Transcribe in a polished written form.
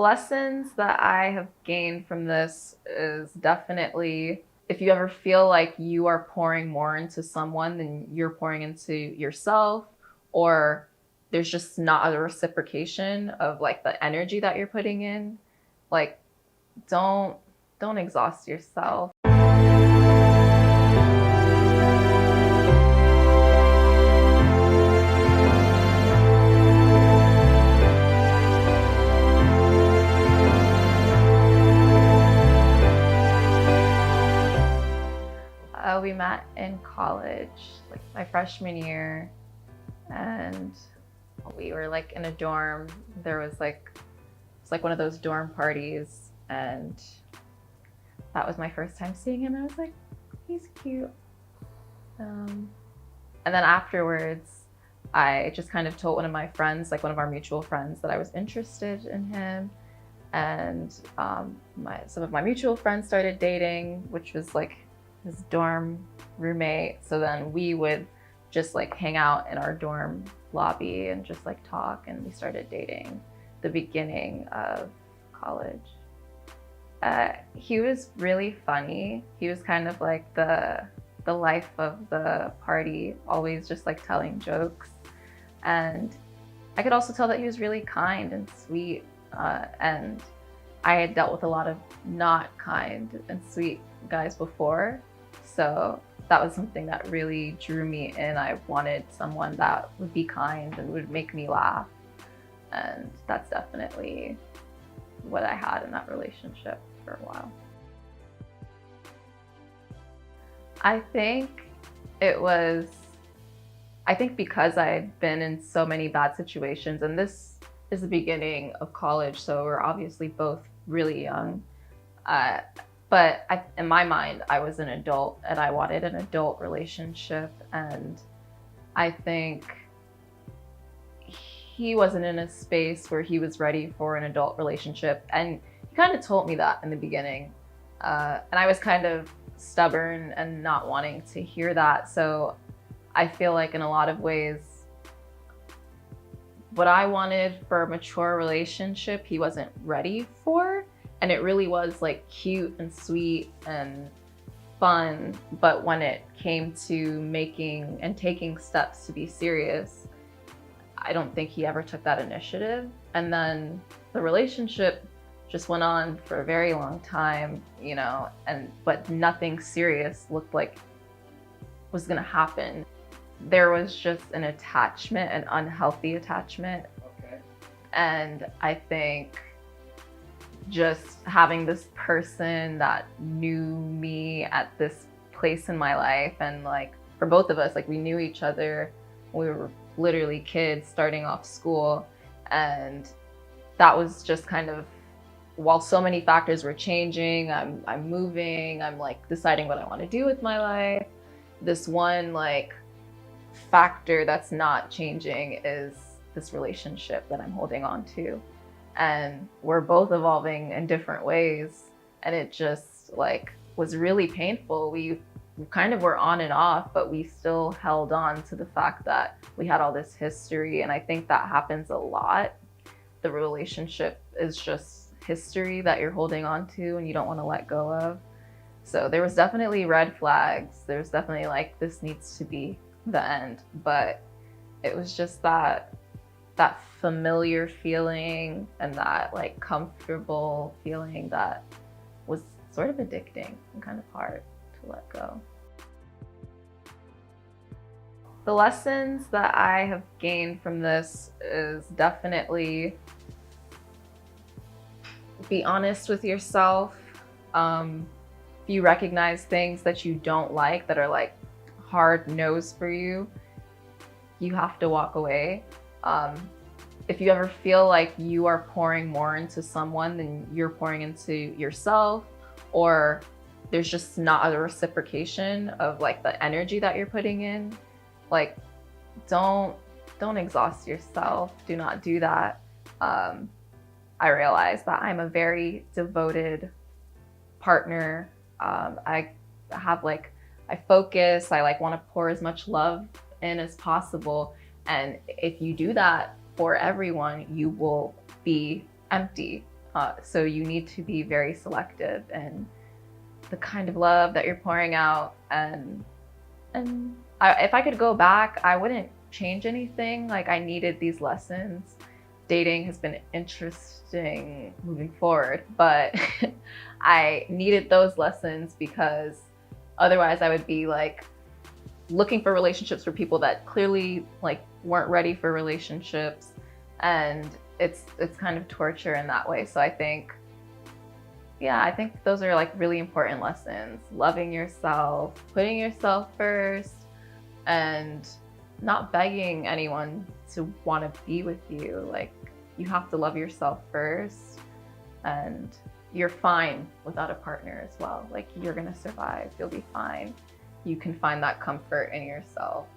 The lessons that I have gained from this is definitely if you ever feel like you are pouring more into someone than you're pouring into yourself, or there's just not a reciprocation of like the energy that you're putting in, like don't exhaust yourself. We met in college, like my freshman year, and we were like in a dorm. There was it's like one of those dorm parties, and that was my first time seeing him. I was like, he's cute. And then afterwards, I just kind of told one of my friends, like one of our mutual friends, that I was interested in him. And some of my mutual friends started dating, which was like his dorm roommate. So then we would just like hang out in our dorm lobby and just like talk, and we started dating the beginning of college. He was really funny. He was kind of like the life of the party, always just like telling jokes. And I could also tell that he was really kind and sweet. And I had dealt with a lot of not kind and sweet guys before. So that was something that really drew me in. I wanted someone that would be kind and would make me laugh. And that's definitely what I had in that relationship for a while. I think because I had been in so many bad situations, and this is the beginning of college, so we're obviously both really young. But in my mind, I was an adult and I wanted an adult relationship. And I think he wasn't in a space where he was ready for an adult relationship. And he kind of told me that in the beginning. And I was kind of stubborn and not wanting to hear that. So I feel like in a lot of ways, what I wanted for a mature relationship, he wasn't ready for. And it really was like cute and sweet and fun. But when it came to making and taking steps to be serious, I don't think he ever took that initiative. And then the relationship just went on for a very long time, but nothing serious looked like was gonna happen. There was just an attachment, an unhealthy attachment. Okay. And I think just having this person that knew me at this place in my life, and like for both of us, like we knew each other when we were literally kids starting off school. And that was just kind of, while so many factors were changing, I'm moving, I'm like deciding what I want to do with my life. This one like factor that's not changing is this relationship that I'm holding on to. And we're both evolving in different ways. And it just like was really painful. We kind of were on and off, but we still held on to the fact that we had all this history. And I think that happens a lot. The relationship is just history that you're holding on to and you don't want to let go of. So there was definitely red flags. There's definitely like, this needs to be the end. But it was just that familiar feeling and that like comfortable feeling that was sort of addicting and kind of hard to let go. The lessons that I have gained from this is definitely be honest with yourself. If you recognize things that you don't like, that are like hard no's for you, you have to walk away. If you ever feel like you are pouring more into someone than you're pouring into yourself, or there's just not a reciprocation of like the energy that you're putting in, like don't exhaust yourself. Do not do that. I realize that I'm a very devoted partner. I focus, I like want to pour as much love in as possible. And if you do that for everyone, you will be empty. So you need to be very selective in the kind of love that you're pouring out. If I could go back, I wouldn't change anything. Like, I needed these lessons. Dating has been interesting moving forward, but I needed those lessons because otherwise I would be like looking for relationships for people that clearly like weren't ready for relationships, and it's kind of torture in that way. So I think, yeah, I think those are like really important lessons. Loving yourself, putting yourself first, and not begging anyone to want to be with you. Like, you have to love yourself first, and you're fine without a partner as well. Like, you're gonna survive, you'll be fine. You can find that comfort in yourself.